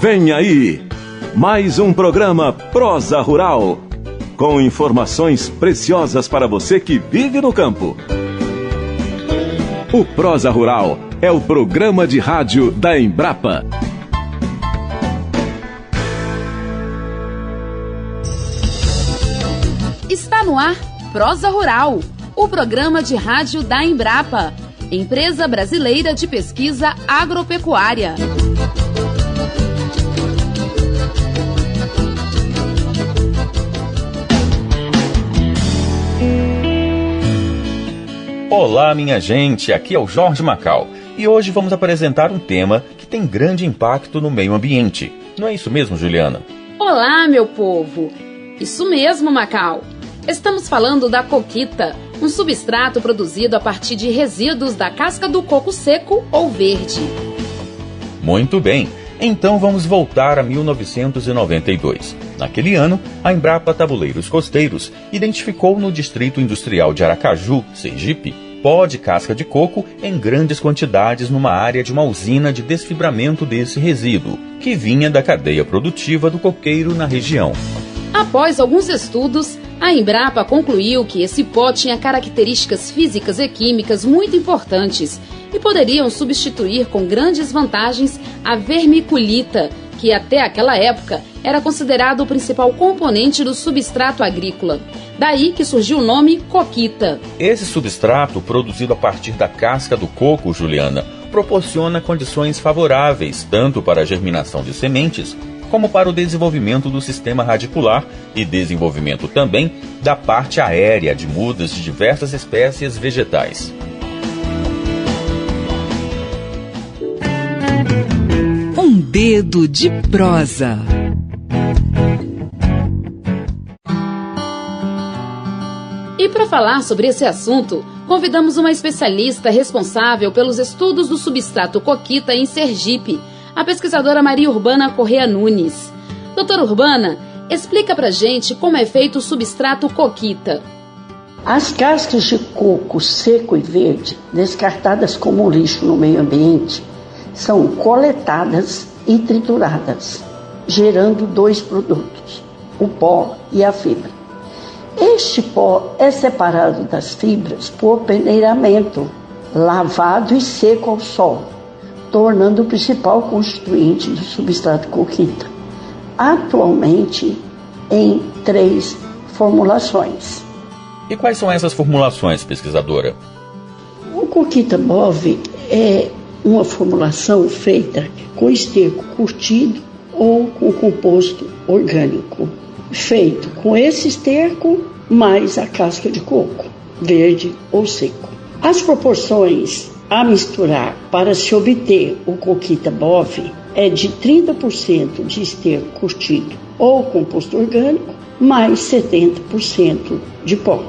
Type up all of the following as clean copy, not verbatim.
Vem aí, mais um programa Prosa Rural, com informações preciosas para você que vive no campo. O Prosa Rural é o programa de rádio da Embrapa. Está no ar Prosa Rural, o programa de rádio da Embrapa, Empresa Brasileira de Pesquisa Agropecuária. Olá, minha gente, aqui é o Jorge Macau e hoje vamos apresentar um tema que tem grande impacto no meio ambiente. Não é isso mesmo, Juliana? Olá, meu povo! Isso mesmo, Macau! Estamos falando da coquita, um substrato produzido a partir de resíduos da casca do coco seco ou verde. Muito bem, então vamos voltar a 1992. Naquele ano, a Embrapa Tabuleiros Costeiros identificou no Distrito Industrial de Aracaju, Sergipe, pó de casca de coco em grandes quantidades numa área de uma usina de desfibramento desse resíduo, que vinha da cadeia produtiva do coqueiro na região. Após alguns estudos, a Embrapa concluiu que esse pó tinha características físicas e químicas muito importantes e poderiam substituir com grandes vantagens a vermiculita, que até aquela época era considerado o principal componente do substrato agrícola. Daí que surgiu o nome coquita. Esse substrato, produzido a partir da casca do coco, Juliana, proporciona condições favoráveis tanto para a germinação de sementes, como para o desenvolvimento do sistema radicular e desenvolvimento também da parte aérea de mudas de diversas espécies vegetais. Um dedo de prosa. E para falar sobre esse assunto, convidamos uma especialista responsável pelos estudos do substrato coquita em Sergipe, a pesquisadora Maria Urbana Correa Nunes. Doutora Urbana, explica pra gente como é feito o substrato coquita. As cascas de coco seco e verde, descartadas como lixo no meio ambiente, são coletadas e trituradas, gerando dois produtos, o pó e a fibra. Este pó é separado das fibras por peneiramento, lavado e seco ao sol, tornando o principal constituinte do substrato coquita. Atualmente, em 3 formulações. E quais são essas formulações, pesquisadora? O coquita bove é uma formulação feita com esterco curtido ou com composto orgânico, feito com esse esterco mais a casca de coco, verde ou seco. As proporções a misturar para se obter o coquita bove é de 30% de esterco curtido ou composto orgânico, mais 70% de pó.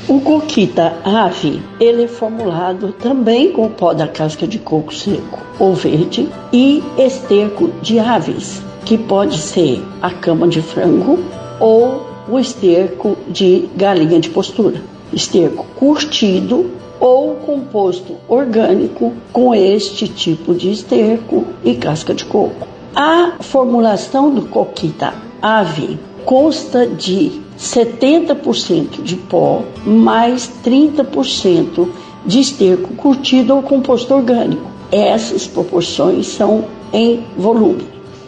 O coquita ave, ele é formulado também com pó da casca de coco seco ou verde e esterco de aves, que pode ser a cama de frango ou o esterco de galinha de postura. Esterco curtido ou composto orgânico com este tipo de esterco e casca de coco. A formulação do coquita ave consta de 70% de pó mais 30% de esterco curtido ou composto orgânico. Essas proporções são em volume.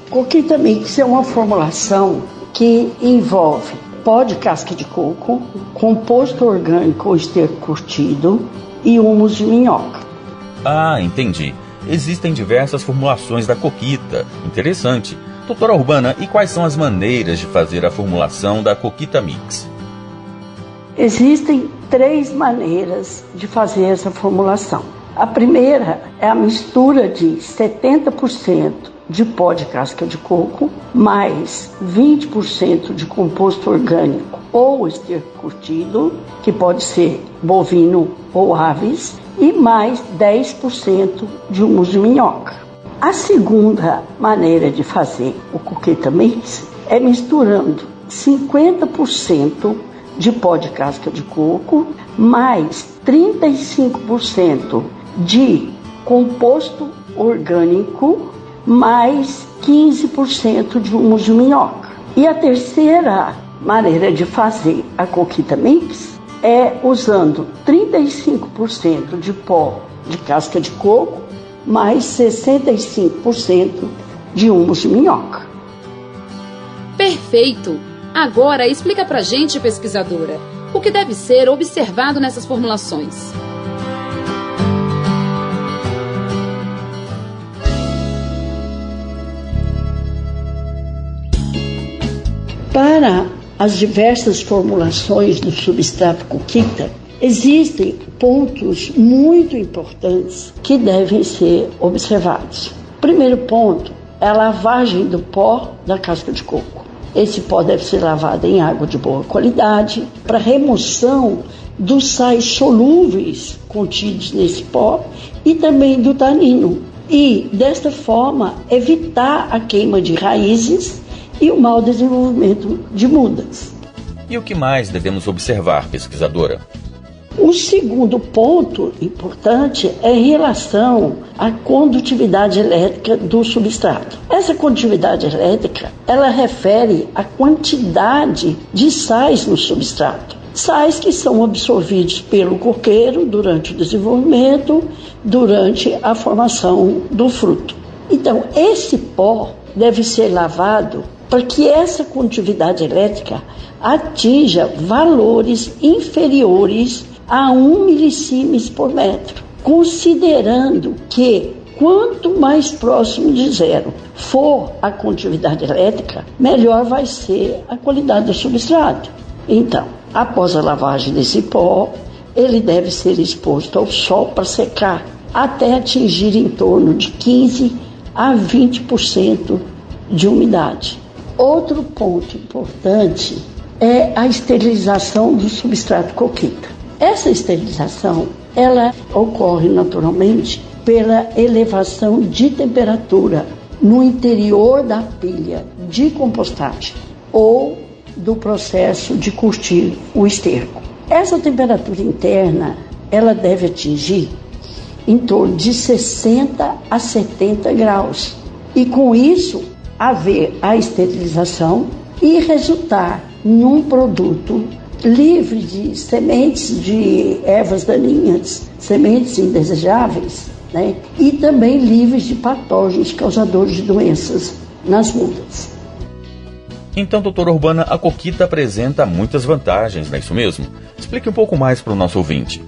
Coquita Mix é uma formulação que envolve pó de casca de coco, composto orgânico ou esterco curtido e humus de minhoca. Ah, entendi. Existem diversas formulações da coquita. Interessante. Doutora Urbana, e quais são as maneiras de fazer a formulação da coquita mix? Existem 3 maneiras de fazer essa formulação. A primeira é a mistura de 70% de pó de casca de coco, mais 20% de composto orgânico ou esterco curtido, que pode ser bovino ou aves, e mais 10% de humus de minhoca. A segunda maneira de fazer o coquita mix é misturando 50% de pó de casca de coco, mais 35% de composto orgânico, mais 15% de humus de minhoca. E a terceira maneira de fazer a coquita mix é usando 35% de pó de casca de coco mais 65% de humus de minhoca. Perfeito! Agora explica pra gente, pesquisadora, o que deve ser observado nessas formulações. Para as diversas formulações do substrato coquita, existem pontos muito importantes que devem ser observados. Primeiro ponto é a lavagem do pó da casca de coco. Esse pó deve ser lavado em água de boa qualidade para remoção dos sais solúveis contidos nesse pó e também do tanino. E, desta forma, evitar a queima de raízes e o mau desenvolvimento de mudas. E o que mais devemos observar, pesquisadora? O segundo ponto importante é em relação à condutividade elétrica do substrato. Essa condutividade elétrica, ela refere à quantidade de sais no substrato. Sais que são absorvidos pelo coqueiro durante o desenvolvimento, durante a formação do fruto. Então, esse pó deve ser lavado para que essa condutividade elétrica atinja valores inferiores a 1 milisiemens por metro, considerando que quanto mais próximo de zero for a condutividade elétrica, melhor vai ser a qualidade do substrato. Então, após a lavagem desse pó, ele deve ser exposto ao sol para secar, até atingir em torno de 15 a 20% de umidade. Outro ponto importante é a esterilização do substrato coquita. Essa esterilização, ela ocorre naturalmente pela elevação de temperatura no interior da pilha de compostagem ou do processo de curtir o esterco. Essa temperatura interna, ela deve atingir em torno de 60 a 70 graus. E com isso, haver a esterilização e resultar num produto livre de sementes de ervas daninhas, sementes indesejáveis, né? E também livres de patógenos causadores de doenças nas mudas. Então, doutora Urbana, a coquita apresenta muitas vantagens, não é isso mesmo? Explique um pouco mais para o nosso ouvinte.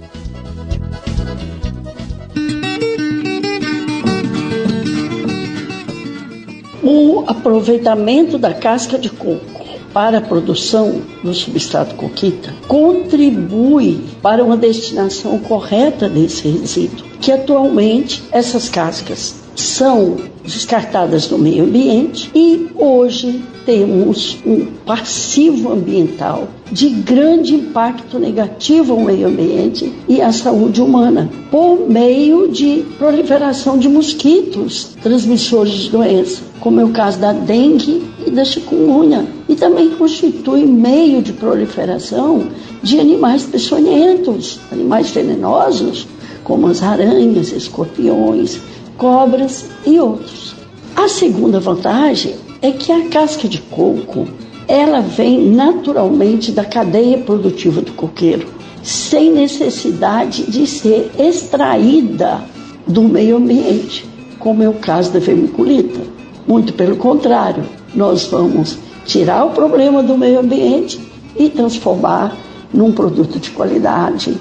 O aproveitamento da casca de coco para a produção do substrato coquita contribui para uma destinação correta desse resíduo, que atualmente essas cascas são descartadas no meio ambiente e hoje temos um passivo ambiental de grande impacto negativo ao meio ambiente e à saúde humana, por meio de proliferação de mosquitos transmissores de doença, como é o caso da dengue e da chikungunya, e também constitui meio de proliferação de animais peçonhentos, animais venenosos, como as aranhas, escorpiões, cobras e outros. A segunda vantagem é que a casca de coco, ela vem naturalmente da cadeia produtiva do coqueiro, sem necessidade de ser extraída do meio ambiente, como é o caso da vermiculita. Muito pelo contrário, nós vamos tirar o problema do meio ambiente e transformar num produto de qualidade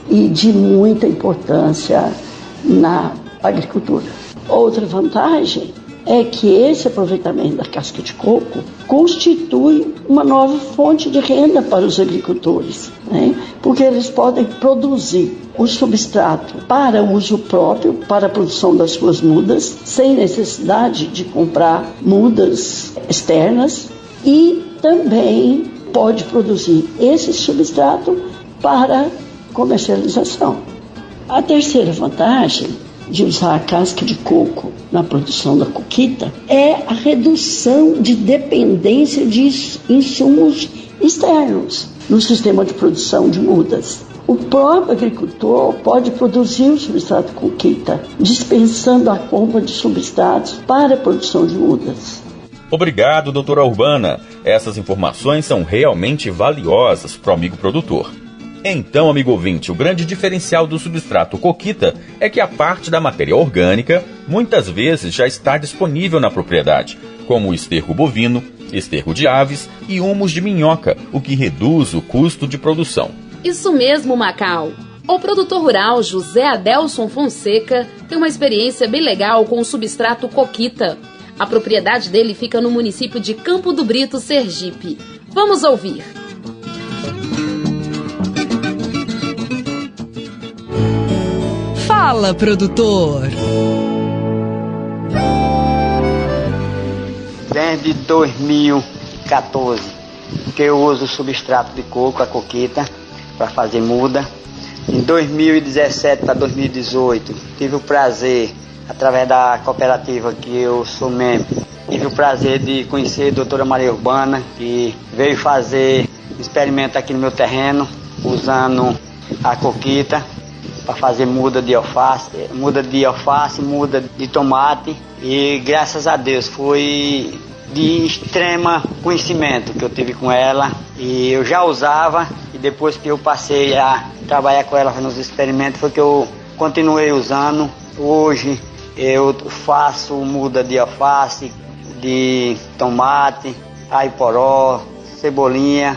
e de muita importância na agricultura. Outra vantagem é que esse aproveitamento da casca de coco constitui uma nova fonte de renda para os agricultores, né? Porque eles podem produzir o substrato para uso próprio, para a produção das suas mudas, sem necessidade de comprar mudas externas, e também pode produzir esse substrato para comercialização. A terceira vantagem de usar a casca de coco na produção da coquita é a redução de dependência de insumos externos no sistema de produção de mudas. O próprio agricultor pode produzir o substrato coquita, dispensando a compra de substratos para a produção de mudas. Obrigado, doutora Urbana. Essas informações são realmente valiosas para o amigo produtor. Então, amigo ouvinte, o grande diferencial do substrato coquita é que a parte da matéria orgânica muitas vezes já está disponível na propriedade, como o esterco bovino, esterco de aves e humus de minhoca, o que reduz o custo de produção. Isso mesmo, Macau. O produtor rural José Adelson Fonseca tem uma experiência bem legal com o substrato coquita. A propriedade dele fica no município de Campo do Brito, Sergipe. Vamos ouvir. Fala, produtor! Desde 2014 que eu uso o substrato de coco, a coquita, para fazer muda. Em 2017 para 2018 tive o prazer, através da cooperativa que eu sou membro, tive o prazer de conhecer a doutora Maria Urbana, que veio fazer experimento aqui no meu terreno, usando a coquita para fazer muda de alface, muda de tomate, e graças a Deus foi de extrema conhecimento que eu tive com ela, e eu já usava, e depois que eu passei a trabalhar com ela nos experimentos foi que eu continuei usando. Hoje eu faço muda de alface, de tomate, aiporó, cebolinha,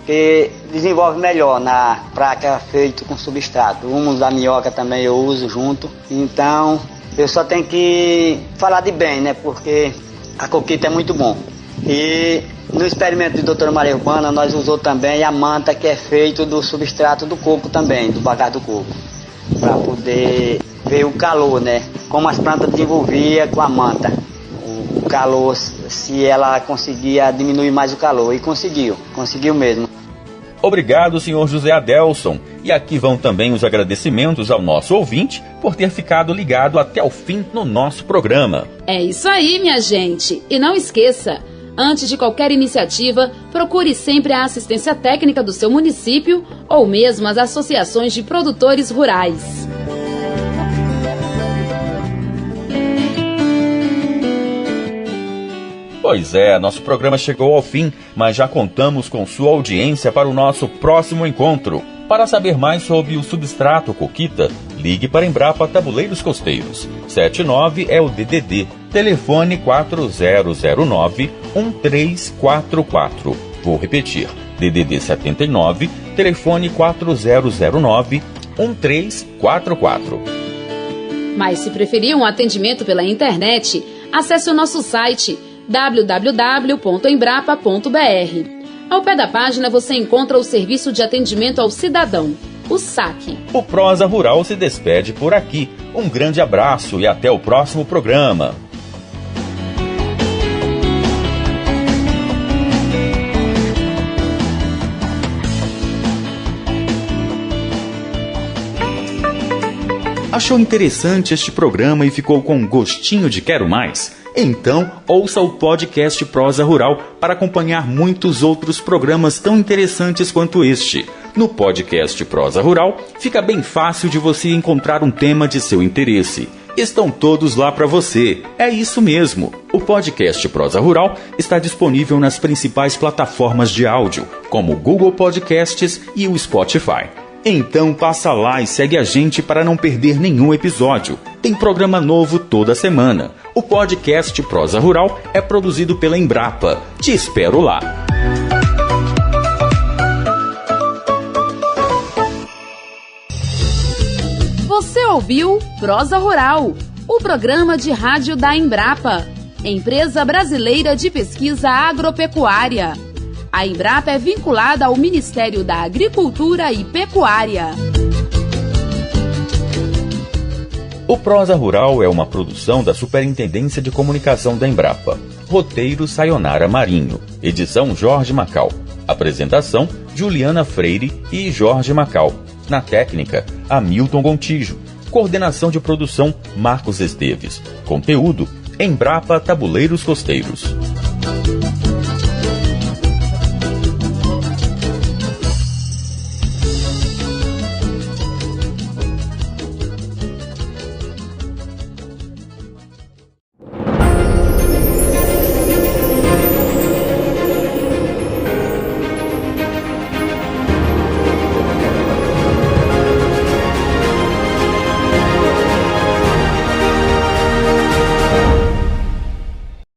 que desenvolve melhor na praca feito com substrato. O humus da minhoca também eu uso junto. Então eu só tenho que falar de bem, né? Porque a coquita é muito bom. E no experimento de doutora Maria Urbana nós usou também a manta, que é feito do substrato do coco também, do bagaço do coco, para poder ver o calor, né? Como as plantas desenvolviam com a manta, o calor, se ela conseguia diminuir mais o calor, e conseguiu mesmo. Obrigado, senhor José Adelson. E aqui vão também os agradecimentos ao nosso ouvinte por ter ficado ligado até o fim no nosso programa. É isso aí, minha gente. E não esqueça, antes de qualquer iniciativa, procure sempre a assistência técnica do seu município ou mesmo as associações de produtores rurais. Pois é, nosso programa chegou ao fim, mas já contamos com sua audiência para o nosso próximo encontro. Para saber mais sobre o substrato coquita, ligue para Embrapa Tabuleiros Costeiros. 79 é o DDD, telefone 4009-1344. Vou repetir, DDD 79, telefone 4009-1344. Mas se preferir um atendimento pela internet, acesse o nosso site www.embrapa.br. Ao pé da página você encontra o Serviço de Atendimento ao Cidadão, o SAC. O Prosa Rural se despede por aqui. Um grande abraço e até o próximo programa. Achou interessante este programa e ficou com um gostinho de quero mais? Então, ouça o podcast Prosa Rural para acompanhar muitos outros programas tão interessantes quanto este. No podcast Prosa Rural, fica bem fácil de você encontrar um tema de seu interesse. Estão todos lá para você. É isso mesmo. O podcast Prosa Rural está disponível nas principais plataformas de áudio, como o Google Podcasts e o Spotify. Então passa lá e segue a gente para não perder nenhum episódio. Tem programa novo toda semana. O podcast Prosa Rural é produzido pela Embrapa. Te espero lá. Você ouviu Prosa Rural, o programa de rádio da Embrapa, Empresa Brasileira de Pesquisa Agropecuária. A Embrapa é vinculada ao Ministério da Agricultura e Pecuária. O Prosa Rural é uma produção da Superintendência de Comunicação da Embrapa. Roteiro Sayonara Marinho. Edição Jorge Macau. Apresentação Juliana Freire e Jorge Macau. Na técnica, Hamilton Gontijo. Coordenação de produção Marcos Esteves. Conteúdo Embrapa Tabuleiros Costeiros.